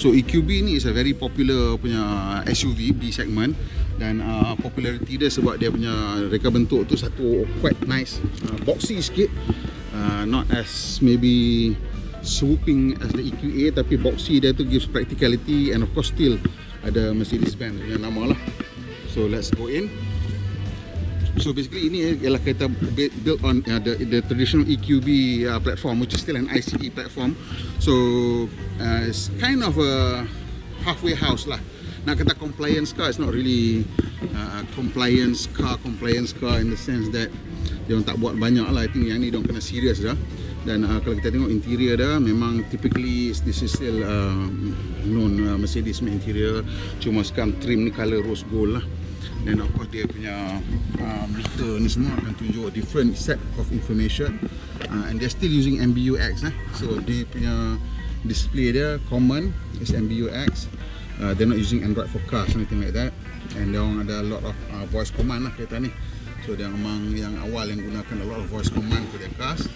So EQB ni is a very popular punya SUV B segment, dan popularity dia sebab dia punya reka bentuk tu satu quite nice, boxy sikit, not as maybe swooping as the EQA, tapi boxy dia tu gives practicality, and of course still ada Mercedes Benz punya nama lah. So let's go in. So basically ini ialah kereta built on the traditional EQB platform, which is still an ICE platform. So it's kind of a halfway house lah. Nak kata compliance car, it's not really compliance car in the sense that dia orang tak buat banyak lah. I think yang ni dia orang kena serius dah. Dan kalau kita tengok interior dah, memang typically this is still non Mercedes interior, cuma sekarang trim ni colour rose gold lah. Dan of course dia punya meter ni semua akan tunjuk different set of information, and they're still using MBUX so dia punya display dia common is MBUX. They're not using Android for cars or anything like that, and dia orang ada a lot of voice command lah kereta ni. So dia memang yang awal yang gunakan a lot of voice command for their cars.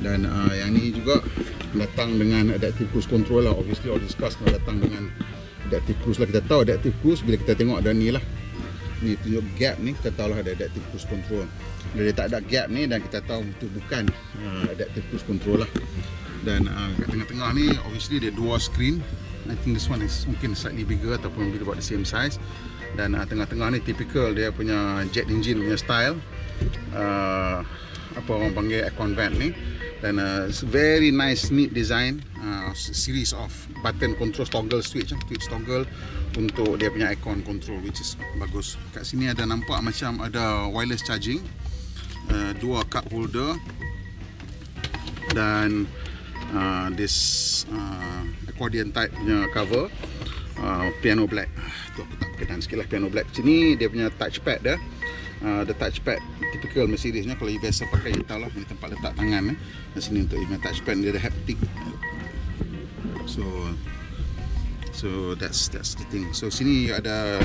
Dan yang ni juga datang dengan adaptive cruise control lah. Obviously all these cars kena datang dengan adaptive cruise lah. Kita tahu adaptive cruise bila kita tengok ada ni lah, ni tunjuk gap ni, kita tahu lah ada adaptive cruise control. Bila dia tak ada gap ni, dan kita tahu itu bukan adaptive cruise control lah. Dan kat tengah-tengah ni obviously dia dua screen. I think this one is mungkin slightly bigger ataupun about the same size. Dan tengah-tengah ni typical dia punya jet engine punya style, apa orang panggil aircon vent ni. Dan it's very nice, neat design, series of button control, toggle switch toggle untuk dia punya aircon control, which is bagus. Kat sini ada nampak macam ada wireless charging, dua cup holder, dan this accordion type punya cover, piano black. Tu aku tak berkenan sikit lah, piano black. Sini dia punya touchpad dia. The touchpad typical Mercedes nya, kalau you biasa pakai you tahu lah, ni tempat letak tangan dan sini untuk you punya touchpad, dia ada haptic. So that's the thing. So sini ada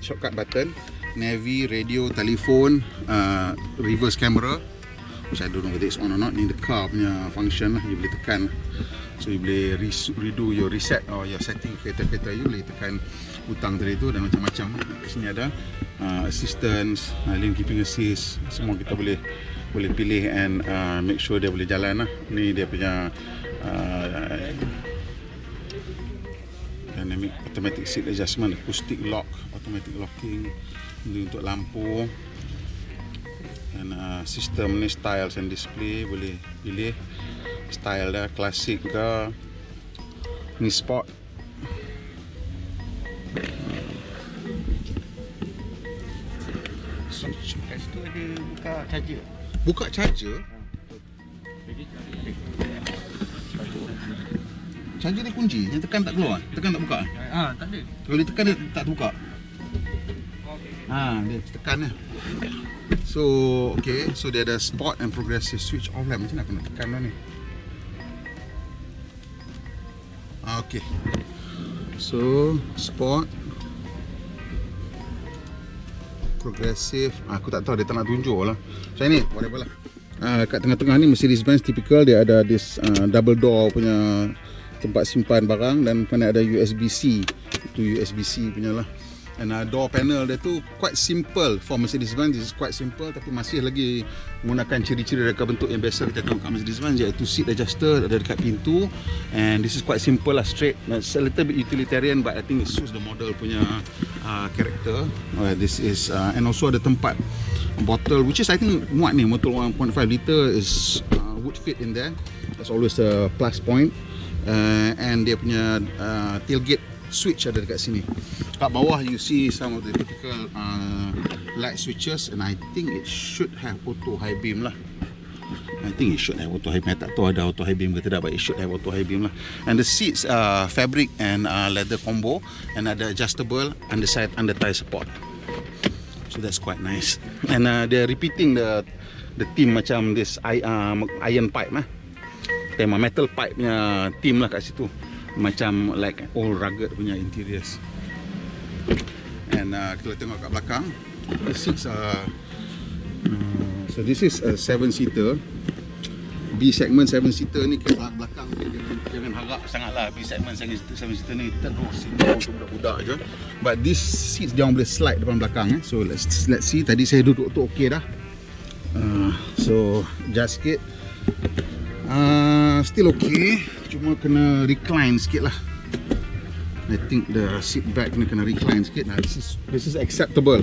shortcut button, navy, radio, telefon, reverse camera, which I don't know whether it's on or not. Ni the car punya function lah, you boleh tekan. So you boleh redo your reset or your setting kereta-kereta you, boleh tekan butang tadi tu, dan macam-macam. Di sini ada assistance, lane keeping assist, semua kita boleh pilih and make sure dia boleh jalan lah. Ni dia punya dynamic automatic seat adjustment, acoustic lock, automatic locking, ini untuk lampu. Dan sistem ni styles and display, boleh pilih style dah, klasik ke, ni sport. Switch. Kat situ ada buka charger. Buka charger? Charger dia kunci, yang tekan tak keluar, tekan tak buka. Tak ada. Kalau ditekan dia tak terbuka. Dia tekan lah. So okay, so dia ada sport and progressive switch off lah. Macam nak kena tekan lah ni. Okay, so sport, progressive, aku tak tahu, dia tak nak tunjuk lah. Macam ni, whatever lah. Kat tengah-tengah ni Mercedes Benz typical, dia ada this double door punya tempat simpan barang, dan mana ada USB-C, itu USB-C punya lah. And door panel dia tu quite simple for Mercedes Benz. This is quite simple, tapi masih lagi menggunakan ciri-ciri reka bentuk yang biasa kita tahu kat Mercedes Benz, iaitu seat adjuster ada dekat pintu, and this is quite simple lah, straight. It's a little bit utilitarian, but I think it suits the model punya character. This is and also ada tempat bottle, which is I think muat ni, botol 1.5 liter is would fit in there. That's always a plus point. And dia punya tailgate switch ada dekat sini. Kat bawah you see some of the typical light switches, and I think it should have auto high beam lah. I think it should have auto high beam. I tak tahu ada auto high beam ke tidak, but it should have auto high beam lah. And the seats fabric and leather combo, and ada adjustable underside under thigh support. So that's quite nice. And they're repeating the theme macam this iron pipe lah. Tema metal pipe punya theme lah kat situ. Macam like old rugged punya interiors. And kita tengok kat belakang, the seats are so this is a 7-seater, B segment 7 seater ni kat belakang tu jangan harap sangatlah. B segment 7 seater ni terus untuk budak-budak je. But this seats dia orang boleh slide depan belakang So let's see. Tadi saya duduk tu okey dah. So adjust sikit. Still okay, cuma kena recline sikit lah. I think the seat back ni kena recline sikit. This is acceptable.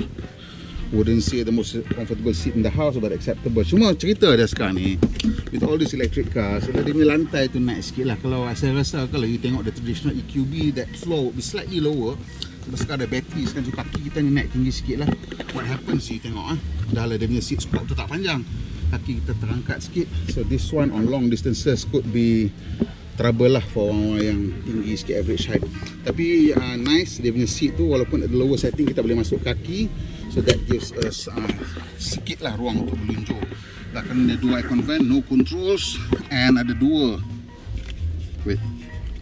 Wouldn't say the most comfortable seat in the house, but acceptable. Cuma cerita dia sekarang ni, with all these electric cars, dia punya lantai tu naik sikit lah. Kalau saya rasa kalau you tengok the traditional EQB, that floor would be slightly lower. Sebab sekarang ada bateri, sekarang kaki kita ni naik tinggi sikit lah. What happens you tengok dah lah dia punya seat scope tu tak panjang, kaki kita terangkat sikit. So this one on long distances could be trouble lah for orang-orang yang tinggi sikit, average height. Tapi nice dia punya seat tu, walaupun at the lower setting kita boleh masuk kaki. So that gives us sikit lah ruang untuk meluncur. Belakang ada dua aircon vent, no controls, and ada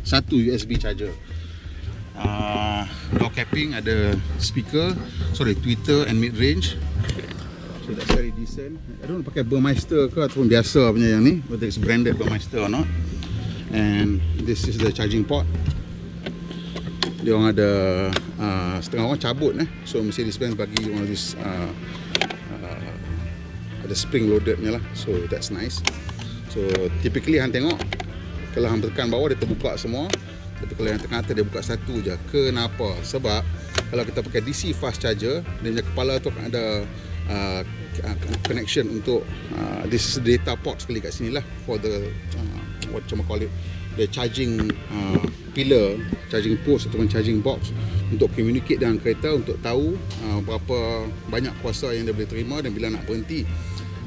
satu USB charger. Door capping, ada speaker, tweeter and mid range. So that's very decent. I don't know pakai Burmeister ke ataupun biasa punya yang ni, whether it's branded Burmeister or not. And this is the charging port. Dia orang ada setengah orang cabut So Mercedes Benz bagi one of this ada spring loaded nya lah. So that's nice. So typically hang tengok kalau hang tekan bawah dia terbuka semua, tapi kalau yang tengah atas dia buka satu je. Kenapa? Sebab kalau kita pakai DC fast charger, dia punya kepala tu akan ada connection untuk this is data port sekali kat sini lah for the what you call it, the charging pillar, charging post ataupun charging box, untuk communicate dengan kereta untuk tahu berapa banyak kuasa yang dia boleh terima dan bila nak berhenti.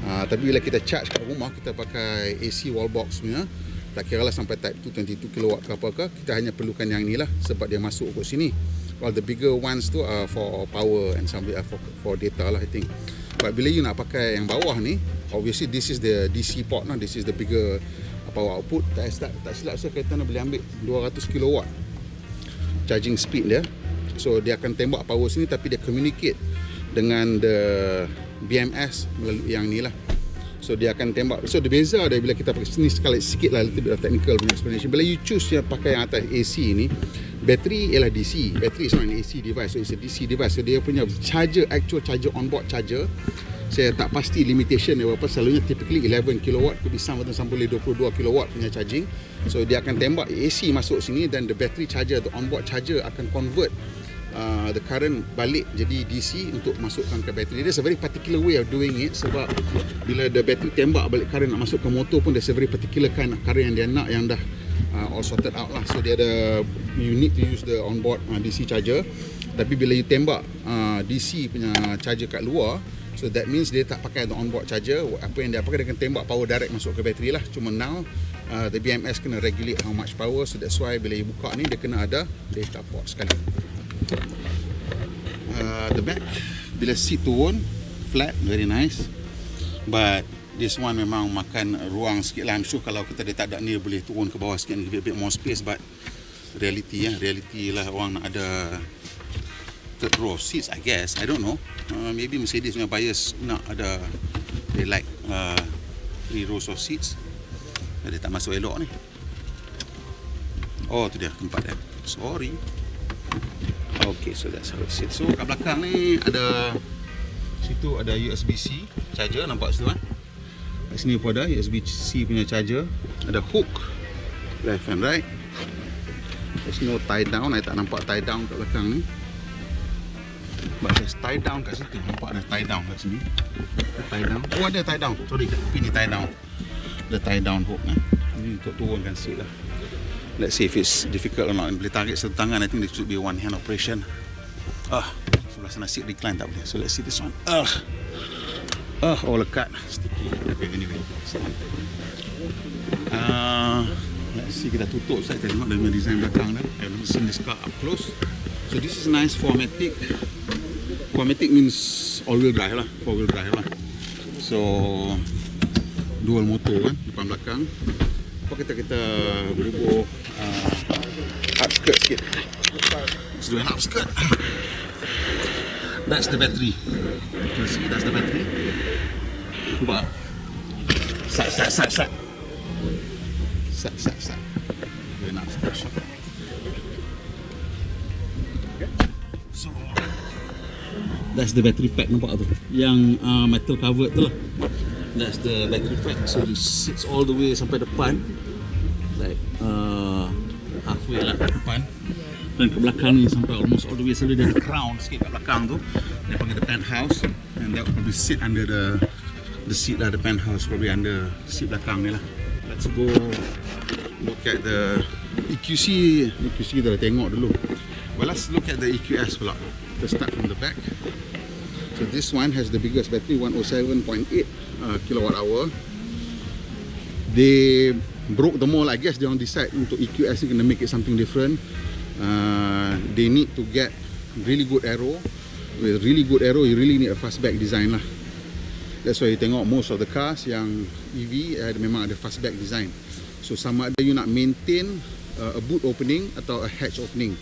Tapi bila kita charge kat rumah, kita pakai AC wall box punya, tak kira lah sampai type 2 22 kW ke apa ke, kita hanya perlukan yang ni lah sebab dia masuk kat sini. While the bigger ones tu are for power and some for data lah I think. But bila you nak pakai yang bawah ni, obviously this is the DC port lah, this is the bigger power output. Tak silap saya kereta ni boleh ambil 200 kW charging speed dia. So dia akan tembak power sini, tapi dia communicate dengan the BMS melalui yang ni lah. So dia akan tembak. So dia beza dia bila kita pakai sini, sekali sikit lah little bit of technical punya explanation. Bila you choose yang pakai yang atas AC ni, bateri ialah DC. Bateri is not an AC device, so it's a DC device. So dia punya charger, actual charger, onboard charger, saya tak pasti limitation dia berapa. Selalunya typically 11 kW, could be sampai 22 kW punya charging. So dia akan tembak AC masuk sini, dan the battery charger, the onboard charger akan convert the current balik jadi DC untuk masukkan ke bateri. There's a very particular way of doing it, sebab bila the battery tembak balik current nak masuk ke motor pun there's a very particular kind of current yang dia nak, yang dah all sorted out lah. So dia ada, you need to use the onboard DC charger. Tapi bila you tembak DC punya charger kat luar, so that means dia tak pakai the onboard charger. Apa yang dia pakai, dia akan tembak power direct masuk ke bateri lah. Cuma now the BMS kena regulate how much power, so that's why bila you buka ni dia kena ada data port sekali. The back, bila seat turun flat, very nice, but this one memang makan ruang sikit lah. I'm sure kalau kita dia tak ada ni, boleh turun ke bawah sikit, give it a bit more space, but reality lah orang nak ada third row seats, I guess. I don't know, maybe Mercedes punya buyers nak ada, they like 3 rows of seats. Dia tak masuk elok ni. Oh tu dia tempat dia, sorry. Okay, so that's how it sits. So kat belakang ni ada, situ ada USB-C charger, nampak situ kan? Kat sini pun ada USB-C punya charger. Ada hook left and right. There's no tie down. I tak nampak tie down kat belakang ni. But there's tie down kat situ. Nampak ada tie down kat sini. Tie down. Oh ada tie down. Sorry, kat tepi ni tie down. Ada tie down hook Ini untuk turunkan seat lah. Let's see if it's difficult or not. Boleh tarik satu tangan. I think this should be a one hand operation. Sebelah sana seat recline tak boleh. So let's see this one. Oh lekat, sticky. Okay, anyway. Let's see, kita tutup saya tengok dengan design belakang dah. I've never seen this car up close. So this is nice 4matic. 4matic means all wheel drive lah, 4 wheel drive lah. So dual motor kan depan belakang. Apa kita berhubung upskirt sikit. Let's do an upskirt. That's the battery. You see, that's the battery. Nampak? Sat. Start. Dia nak start shot. So that's the battery pack, nampak tu? Yang metal covered tu lah. That's the battery pack. So it sits all the way sampai depan, like halfway lah ke depan. Dan ke belakang ni sampai almost all the way. Selalu dia ada crown sikit kat belakang tu. Dia panggil the penthouse, and that will probably sit under the seat lah. The penthouse probably under seat belakang ni lah. Let's go look at the EQC. EQC dah tengok dulu. Well, let's look at the EQS pula. Let's start from the back. So this one has the biggest battery, 107.8 kilowatt hour. They broke the mold. I guess they on decide untuk EQS ni kena make it something different. They need to get really good aero. With really good aero, you really need a fastback design lah. That's why you tengok most of the cars yang EV memang ada fastback design. So sama ada you nak maintain a boot opening atau a hatch opening.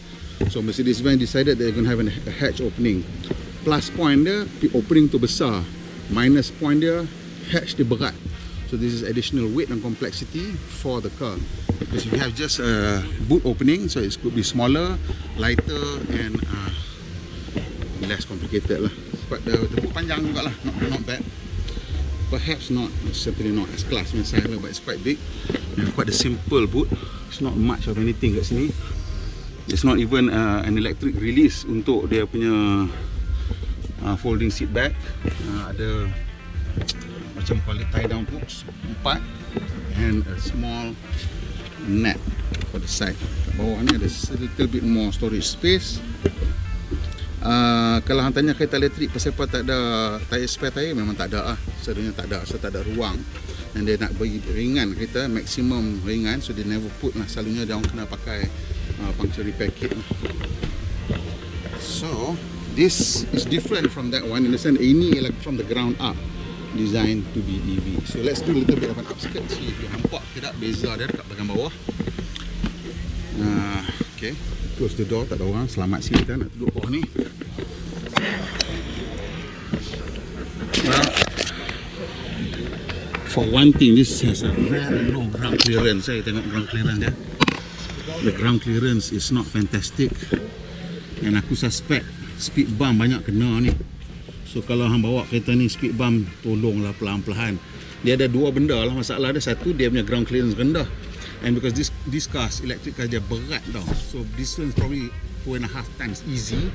So Mercedes Benz decided they're going to have a hatch opening. Plus point dia, opening tu besar. Minus point dia, hatch dia berat. So this is additional weight and complexity for the car. Because if you have just a boot opening, so it could be smaller, lighter and less complicated lah. But the boot panjang juga lah, not bad. Perhaps not, certainly not as class macam saya, but it's quite big and quite a simple boot. It's not much of anything kat sini. It's not even an electric release untuk dia punya folding seat back. Ada macam kuali tie down hooks 4 and a small net for the side. Kat bawah ni ada a little bit more storage space. Kalau hang tanya kereta elektrik pasal apa tak ada spare tire, memang tak ada lah. Sebenarnya tak ada, so tak ada ruang. Dan dia nak bagi ringan kereta, maksimum ringan, so dia never put lah. Selalunya dia orang kena pakai puncture repair kit lah. So this is different from that one in the sense ini ialah from the ground up designed to be EV. So let's do a little bit of an upskirt, see if you nampak tidak beza dia dekat bahagian bawah. Okay, close the door, tak ada orang. Selamat sikit kita nak duduk bawah ni. Well, for one thing, this has a very low ground clearance. Saya tengok ground clearance dia. The ground clearance is not fantastic. And aku suspect speed bump banyak kena ni. So kalau hang bawa kereta ni speed bump, tolonglah pelan-pelan. Dia ada dua benda lah masalah dia. Satu, dia punya ground clearance rendah. And because this cars, electric cars, dia berat tau. So this one probably 2.5 times easy.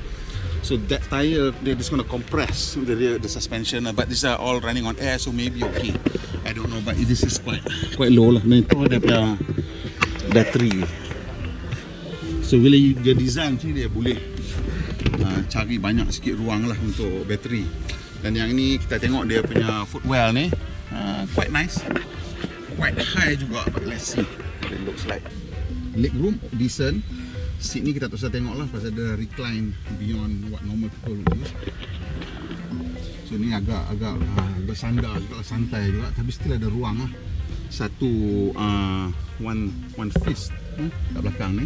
So that tire, they're just going to compress the suspension. But these are all running on air, so maybe okay. I don't know, but this is quite low lah. Dan itu dia punya battery. So bila dia design sini, dia boleh cari banyak sikit ruang lah untuk bateri. Dan yang ni kita tengok dia punya footwell ni quite nice, quite high juga, but let's see what it looks like. Leg room decent. Seat ni kita tak usah tengok lah pasal dia recline beyond what normal people would use. So ni agak bersandar juga, santai juga, tapi still ada ruang lah. Satu one fist kat belakang ni.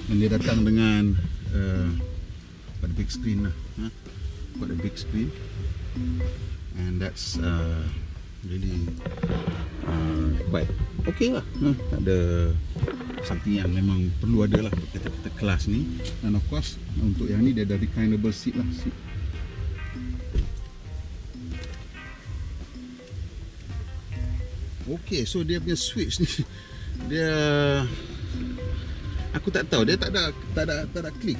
Dan dia datang dengan got a big screen lah, got a big screen, and that's really quite okay lah. Tak ada something yang memang perlu ada lah kereta-kereta kelas ni. Dan of course untuk yang ni dia ada reclinable seat lah, seat. Okay, so dia punya switch ni dia, aku tak tahu, dia tak ada klik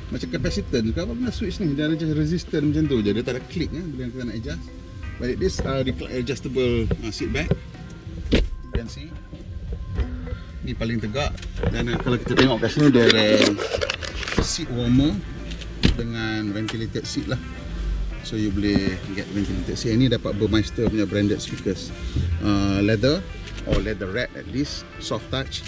macam capacitor ke apa benda switch ni. Dia ada just resistor macam tu je, dia tak ada klik bila kita nak adjust. But it is adjustable seat back. You can see ni paling tegak. Dan kalau kita tengok kat sini, dia ada seat warmer dengan ventilated seat lah. So you boleh get ventilated seat. Ini dapat Burmeister punya branded speakers, leather or leather wrap at least, soft touch.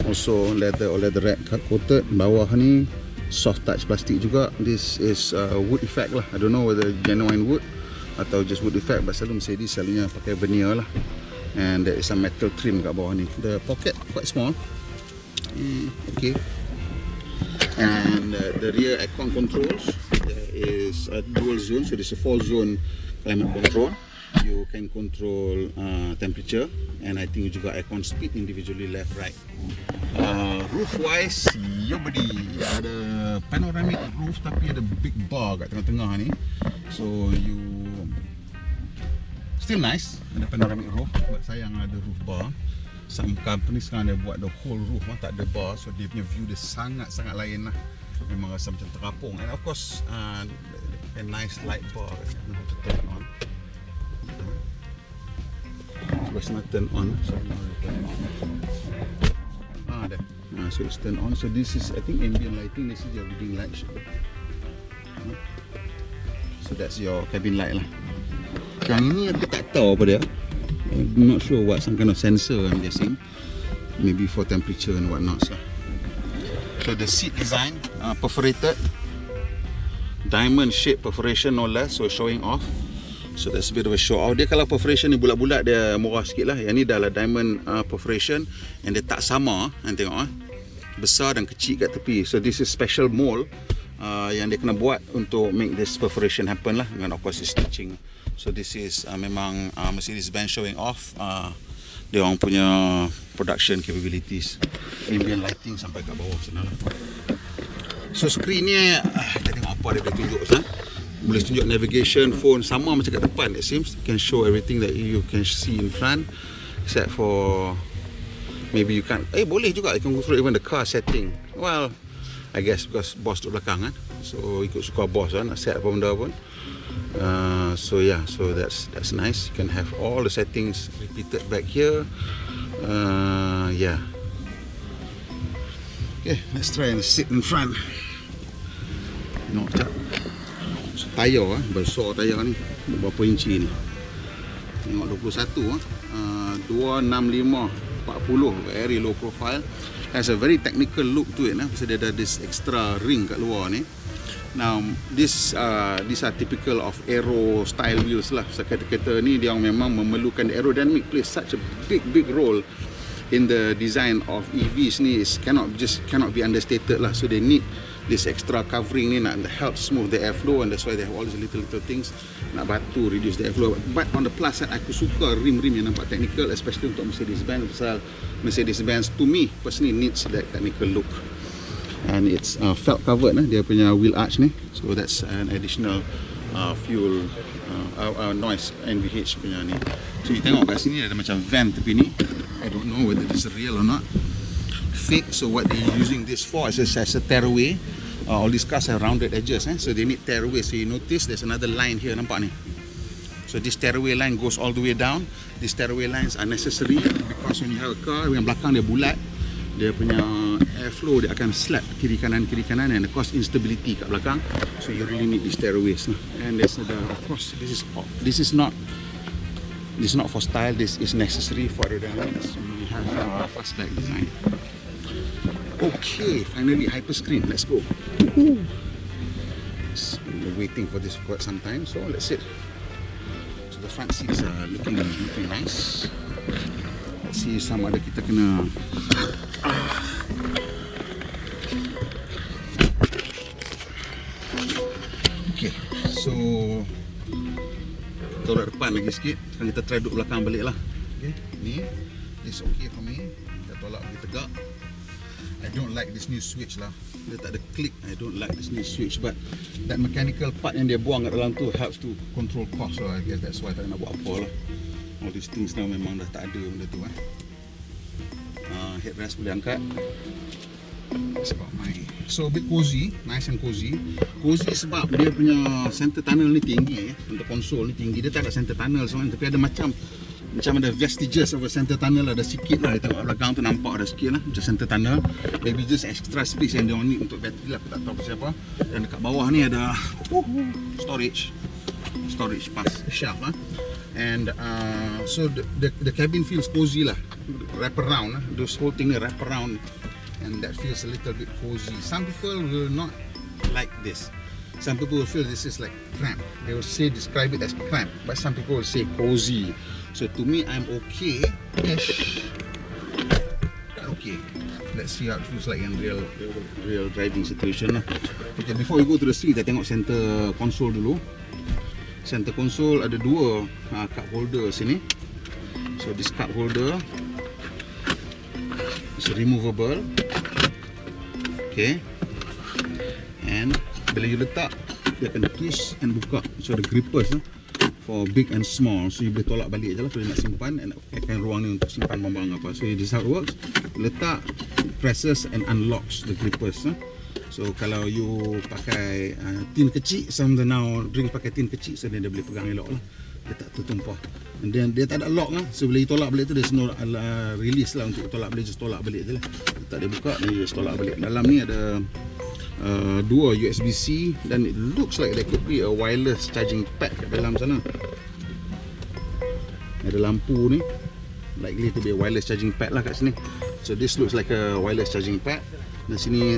Also leather or leather wrap coated. Bawah ni soft touch plastik juga. This is wood effect lah. I don't know whether genuine wood atau just wood effect, but selalu Mercedes selalunya pakai veneer lah. And there is some metal trim kat bawah ni. The pocket quite small. Okay. And the rear aircon controls, there is a dual zone, so there's a 4 zone climate control. you can control temperature, and I think juga aircon speed individually, left, right. Roof wise, yo bedi ada panoramic roof tapi ada big bar kat tengah-tengah ni, so you still nice, ada panoramic roof, but sayang ada roof bar. Some companies sekarang dia buat the whole roof tak ada bar, so dia punya view dia sangat-sangat lain lah, memang rasa macam terapung. And of course a nice light bar to turn on. Press not turn on, so there. So it's turned on. So this is, I think, ambient lighting. This is your reading light. So that's your cabin light lah. Yang ini aku tak tahu apa dia. I'm not sure what, some kind of sensor I'm guessing. Maybe for temperature and whatnot. So the seat design, perforated, diamond shape perforation no less, so showing off. So that's a bit of a show off. Dia kalau perforation ni bulat-bulat dia murah sikit lah. Yang ni dah lah diamond perforation, and dia tak sama. Tengok besar dan kecil kat tepi. So this is special mold yang dia kena buat untuk make this perforation happen lah. And of course it's stitching. So this is memang Mercedes Benz showing off dia orang punya production capabilities. Ambient lighting sampai kat bawah sana lah. So screen ni kita tengok apa dia boleh tunjuk sana. Boleh tunjuk navigation, phone, sama macam kat depan. It seems you can show everything that you can see in front, except for maybe you can't. Boleh juga, you can go through even the car setting. Well, I guess because boss duduk belakang kan, so ikut suka boss nak set apa benda pun. So yeah, so that's nice. You can have all the settings repeated back here. Yeah. Okay, let's try and sit in front. Tengok sekejap. Tayar besar tayar ni, berapa inci ni? Tengok 21 265 40, very low profile. Has a very technical look to it pasal dia ada this extra ring kat luar ni. Now these are typical of aero style wheels lah. So kereta-kereta ni dia memang memerlukan aerodynamic, plays such a big role in the design of EVs ni. Is cannot be understated lah. So they need this extra covering ni nak help smooth the airflow, and that's why they have all these little things nak bantu reduce the airflow. But on the plus side, aku suka rim-rim yang nampak technical, especially untuk Mercedes Benz. Pasal Mercedes Benz to me personally needs that technical look, and it's felt covered dia punya wheel arch ni, so that's an additional fuel noise NVH punya ni. So you tengok kat sini ada macam van tepi ni. I don't know whether this is real or not, fake. So what they're using this for is as a tearaway. All these cars have rounded edges, so they need tearaway. So you notice there's another line here, nampak ni. So this tearaway line goes all the way down. These tearaway lines are necessary because when you have a car yang belakang dia bulat, dia punya airflow dia akan slap kiri kanan, and cause instability kat belakang. So you really need these tearaways. And there's of course this is not for style. This is necessary for aerodynamics. We have fastback design. Okay, finally hyperscreen. Let's go. Been waiting for this for quite some time, so let's sit. So the front seats are looking nice. Let's see some ada kita kena. Okay, so tolak depan lagi sikit. Sekarang kita try duduk belakang balik lah. Okay, ni this okay for me. Kita tolak lagi tegak. I don't like this new switch lah. Dia tak ada click. I don't like this new switch, but that mechanical part yang dia buang kat dalam tu helps to control cost. So I guess that's why tak nak buat apa lah. All these things now memang dah tak ada benda tu headrest boleh angkat. That's about mine. So a bit cozy, nice and cozy. Cozy sebab dia punya center tunnel ni tinggi untuk konsol ni tinggi. Dia tak ada center tunnel sebenarnya, tapi ada macam ada vestiges of a center tunnel, ada sikit lah. Dia tengok belakang tu nampak ada sikit lah macam center tunnel. Maybe just extra space yang dia need untuk bateri lah, aku tak tahu siapa. Dan dekat bawah ni ada storage pass shelf lah. And so the cabin feels cozy lah, wrap around lah. This whole thing wrap around, and that feels a little bit cozy. Some people will not like this. Some people will feel this is like cramped. They will describe it as cramped, but some people will say cozy. So to me, I'm okay-ish. Okay, let's see how it feels like in real driving situation lah. Okay, before we go to the seat, kita tengok center console dulu. Center console ada dua cup holder sini. So this cup holder is removable. Okay. And bila you letak, dia akan twist and buka. So ada grippers for big and small. So you boleh tolak balik je lah kalau nak simpan, and akan ruang ni untuk simpan barang apa. So this is how it works. Letak, presses and unlocks the grippers. So kalau you pakai tin kecil, some now drink pakai tin kecil, so dia boleh pegang elok lah. Dia tak tertumpah. And then dia tak ada lock lah. So bila you tolak balik tu, there's no release lah untuk tolak balik. Just tolak balik je lah. Tak dia buka, dia just tolak balik. Dalam ni ada dua USB-C, dan it looks like there could be a wireless charging pad kat dalam sana. Ada lampu ni, likely to be a wireless charging pad lah kat sini. So this looks like a wireless charging pad. Dan sini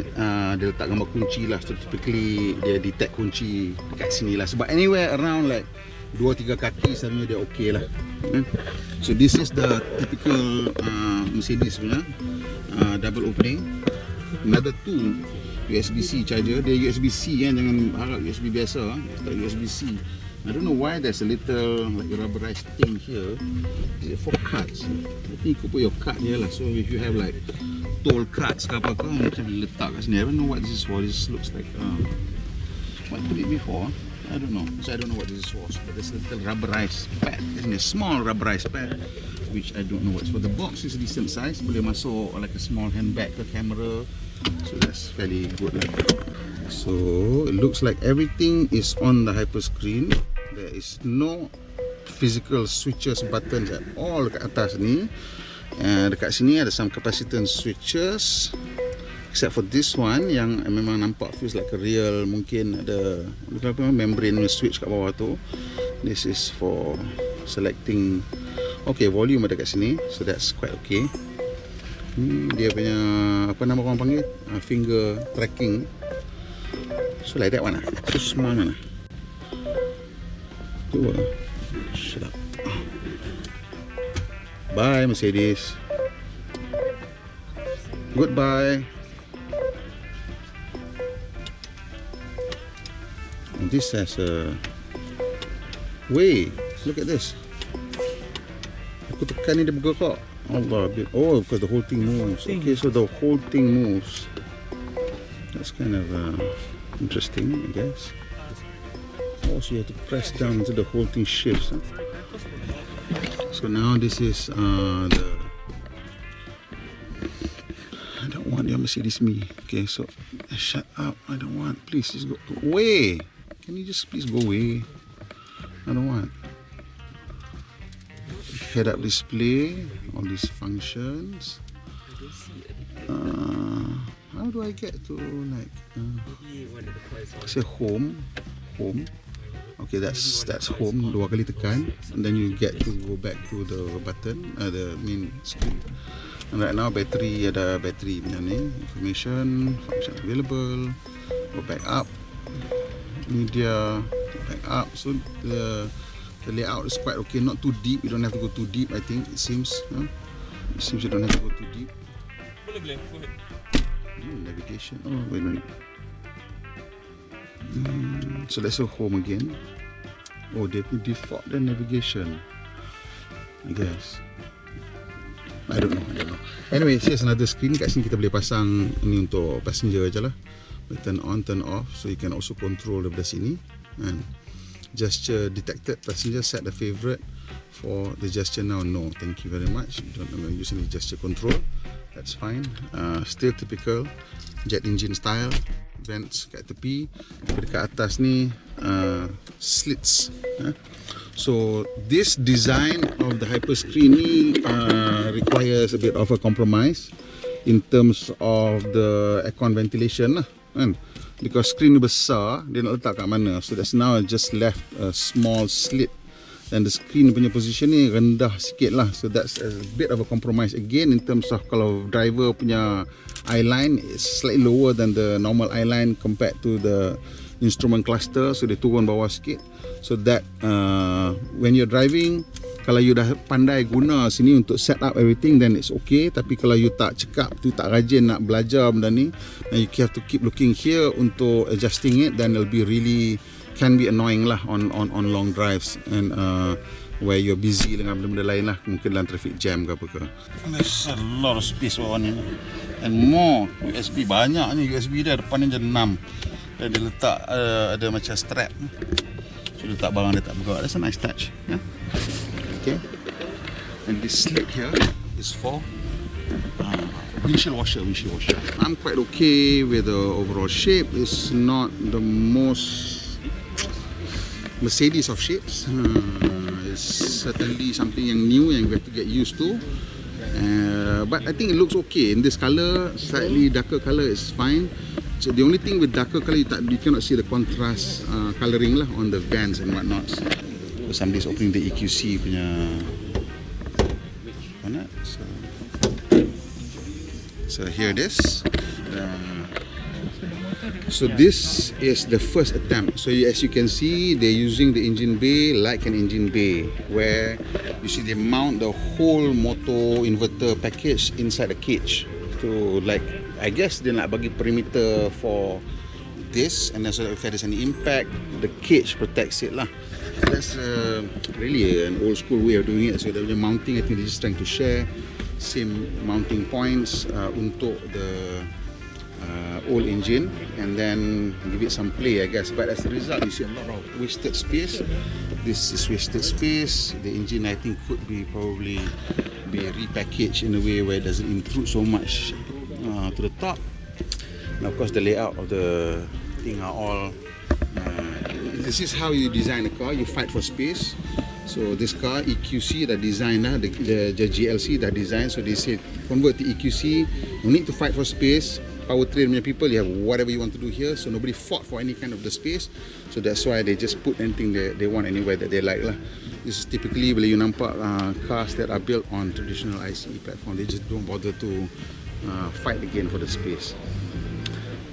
dia letak gambar kunci lah. So typically dia detect kunci dekat sini lah. Sebab anywhere around like 2-3 kaki selalunya dia okay lah. So this is the typical Mercedes punya double opening. Another two USB-C charger. Dia USB-C kan, jangan harap USB biasa. Dia USB-C. I don't know why there's a little like rubberized thing here. Is it for cards? I think you could put your card here lah. So if you have like toll cards ke apa-apa, macam letak kat sini. I don't know what this is for. This looks like what could it be for? I don't know. So I don't know what this is for. But there's a little rubberized pad. There's a small rubberized pad, which I don't know what's for. The box is a decent size. Boleh masuk like a small handbag ke camera. So that's fairly good. So it looks like everything is on the hyper screen. There is no physical switches, buttons at all dekat atas ni. Dekat sini ada some capacitance switches, except for this one yang memang nampak feels like a real, mungkin ada membrane switch kat bawah tu. This is for selecting, okay, volume ada kat sini, so that's quite okay. Dia punya apa nama orang panggil, finger tracking. So like that one lah. So small mana? Tu shut up. Bye Mercedes. Goodbye. And this has a way. Look at this. Aku tekan ni dia bergerak. Allah, oh, because the whole thing moves. Okay, so the whole thing moves. That's kind of interesting, I guess. Oh, so you have to press down until the whole thing shifts. Huh? So now this is the. I don't want your Mercedes me. Okay, so shut up. I don't want. Please, just go away. Can you just please go away? I don't want. Head-up display, all these functions. How do I get to like? Say home. Okay, that's home. Dua kali tekan, and then you get to go back to the button, the main screen. And right now battery, ada battery punya ni, information, function available. Go back up, media, back up. So the layout is quite okay, not too deep. You don't have to go too deep. I think it seems. It seems you don't have to go too deep. Boleh. Go ahead. Navigation. Oh, wait a minute. So let's go home again. Oh, they put default then navigation, I guess. I don't know. Anyway, here's another screen. Kat sini kita boleh pasang ni untuk passenger je lah. Turn on, turn off. So you can also control daripada sini. And gesture detected. Passenger set the favorite for the gesture now. No, thank you very much. Don't use any gesture control. That's fine. Still typical jet engine style. Vents kat tepi. Dekat atas ni slits. So this design of the hyper screen ni requires a bit of a compromise in terms of the aircon ventilation lah, kan? Because screen ni besar, dia nak letak kat mana? So that's now just left a small slit. Dan the screen punya position ni rendah sikit lah. So that's a bit of a compromise again in terms of kalau driver punya eye line is slightly lower than the normal eye line compared to the instrument cluster. So dia turun bawah sikit. So that when you're driving, kalau you dah pandai guna sini untuk set up everything, then it's okay. Tapi kalau you tak cekap, you tak rajin nak belajar benda ni, then you have to keep looking here untuk adjusting it, then it'll be really can be annoying lah on long drives and where you're busy dengan benda-benda lain lah, mungkin dalam traffic jam ke apa ke. There's a lot of space bawah ni and more USB, banyak ni USB dia, depan ni je 6 dan dia letak ada macam strap, so letak barang dia tak bergerak. That's a nice touch, yeah? Okay, and this slit here is for windshield washer. I'm quite okay with the overall shape. It's not the most Mercedes of shapes. It's certainly something yang new yang we have to get used to. But I think it looks okay in this color. Slightly darker color is fine. So the only thing with darker color, you cannot see the contrast coloring lah on the vans and whatnot. So somebody's opening the EQC punya bonnet. So here it is. So this is the first attempt. So as you can see, they're using the engine bay like an engine bay, where you see they mount the whole motor inverter package inside the cage. So like, I guess they nak bagi perimeter for this, and then so if there's any impact, the cage protects it lah. That's really an old school way of doing it. So the mounting, I think they're just trying to share same mounting points untuk the old engine and then give it some play, I guess. But as a result, you see a lot of wasted space. This is wasted space. The engine, I think, could be probably be repackaged in a way where it doesn't intrude so much to the top. And of course, the layout of the thing are all. This is how you design a car. You fight for space. So this car EQC dah design lah, the GLC dah design. So they said convert to EQC. You need to fight for space. Powertrain punya people, you have whatever you want to do here. So nobody fought for any kind of the space. So that's why they just put anything they want anywhere that they like lah. This is typically bila you nampak cars that are built on traditional ICE platform, they just don't bother to fight again for the space.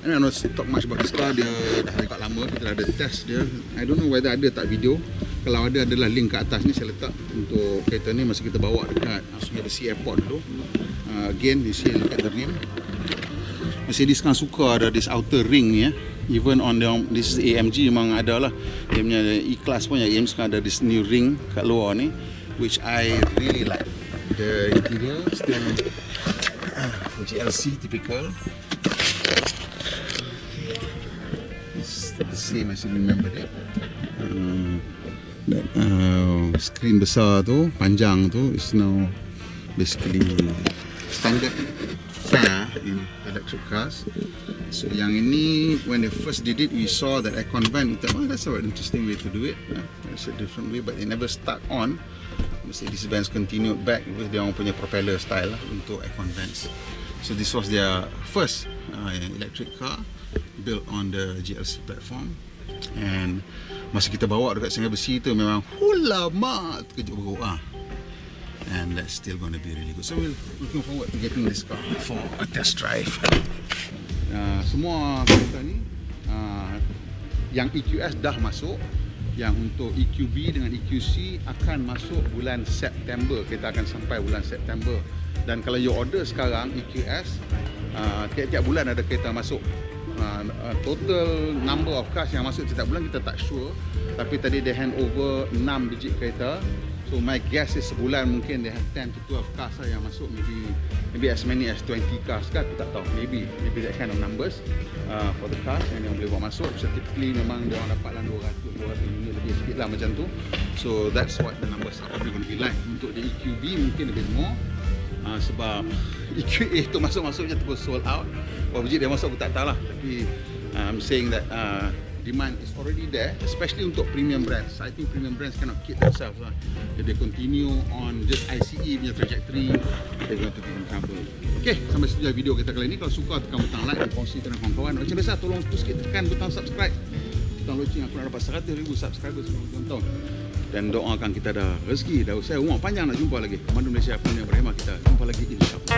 And I don't talk much about this car. Dia dah dekat lama, kita dah ada test dia. I don't know whether ada tak video. Kalau ada, adalah link ke atas ni saya letak untuk kereta ni masa kita bawa dekat Mercedes Airport dulu. Again, you see, look at the rim. Mercedes kan suka ada this outer ring ni, even on this AMG memang ada lah. Dia punya E-Class pun yang AMG sekarang ada this new ring kat luar ni, which I really like. The interior still GLC typical. It's the same as you remember it. Screen besar tu, panjang tu is now basically standard fare in electric cars. So yang ini, when they first did it, we saw that aircon vent. We thought, oh, that's an interesting way to do it. That's a different way, but they never stuck on. Mercedes Benz continued back with their own punya propeller style untuk aircon vents. So this was their first electric car built on the GLC platform. And masa kita bawa dekat Sungai Besi tu memang lama, terkejut beruk and that's still going to be really good. So we're looking forward to getting this car for a test drive. Semua kereta ni yang EQS dah masuk, yang untuk EQB dengan EQC akan masuk bulan September. Kita akan sampai bulan September. Dan kalau you order sekarang EQS, tiap-tiap bulan ada kereta masuk. Total number of cars yang masuk setiap bulan kita tak sure, tapi tadi they hand over 6 biji kereta. So my guess is sebulan mungkin they have 10 to 12 cars lah yang masuk, maybe as many as 20 cars kan, tak tahu, maybe that kind of numbers for the cars yang boleh bawa masuk. So typically memang dia orang dapat lah 200 unit lebih sikit lah macam tu. So that's what the numbers are probably going to be like. Untuk the EQB mungkin lebih more, sebab EQA tu masuk-masuknya terus sold out. Berapa biji dia masuk aku tak tahu lah, tapi I'm saying that demand is already there, especially untuk premium brands. I think premium brands cannot keep themselves lah. If they continue on just ICE punya trajectory, they're going to be in trouble. Okay, sampai situ video kita kali ini. Kalau suka, tekan butang like dan kongsi dengan kawan-kawan. Macam biasa, tolong terus tekan butang subscribe. Butang loceng aku nak dapat 100,000 subscribers sebelum tonton. Dan doakan kita ada rezeki, dah usia umur panjang nak jumpa lagi. Komandan Malaysia pun yang berhemah kita. Jumpa lagi insyaAllah.